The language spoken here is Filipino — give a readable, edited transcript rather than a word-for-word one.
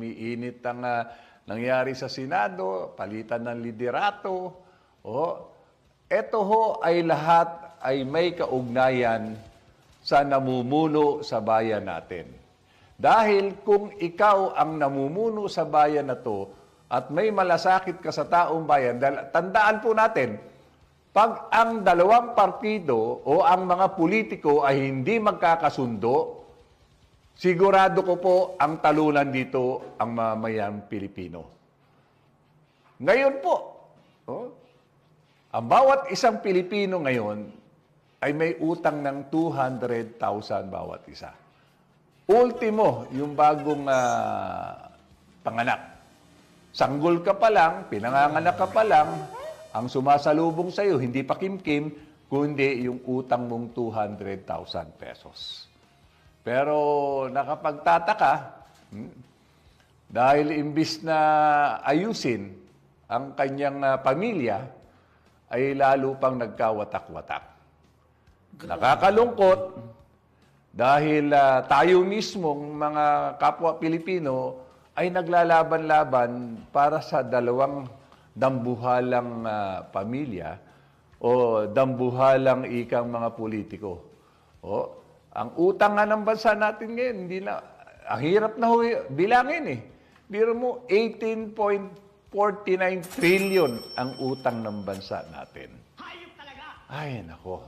umiinit ang nangyari sa Senado, palitan ng liderato. Ito ho ay lahat ay may kaugnayan sa namumuno sa bayan natin. Dahil kung ikaw ang namumuno sa bayan na to at may malasakit ka sa taong bayan, tandaan po natin, pag ang dalawang partido o ang mga politiko ay hindi magkakasundo, sigurado ko po ang talunan dito ang mamayang Pilipino. Ngayon po, ang bawat isang Pilipino ngayon ay may utang ng 200,000 bawat isa. Ultimo, yung bagong panganak. Sanggol ka pa lang, pinanganganak ka pa lang, ang sumasalubong sa iyo, hindi pa kimkim, kundi yung utang mong 200,000 pesos. Pero nakapagtataka, dahil imbis na ayusin ang kanyang pamilya, ay lalo pang nagkawatak-watak. Nakakalungkot dahil tayo mismong mga kapwa Pilipino ay naglalaban-laban para sa dalawang dambuhalang pamilya o dambuhalang ikang mga politiko. Ang utang nga ng bansa natin ngayon, hindi na, ang hirap na bilangin eh. Biro mo, 18.49 trillion ang utang ng bansa natin. Hayop talaga! Ay, nako.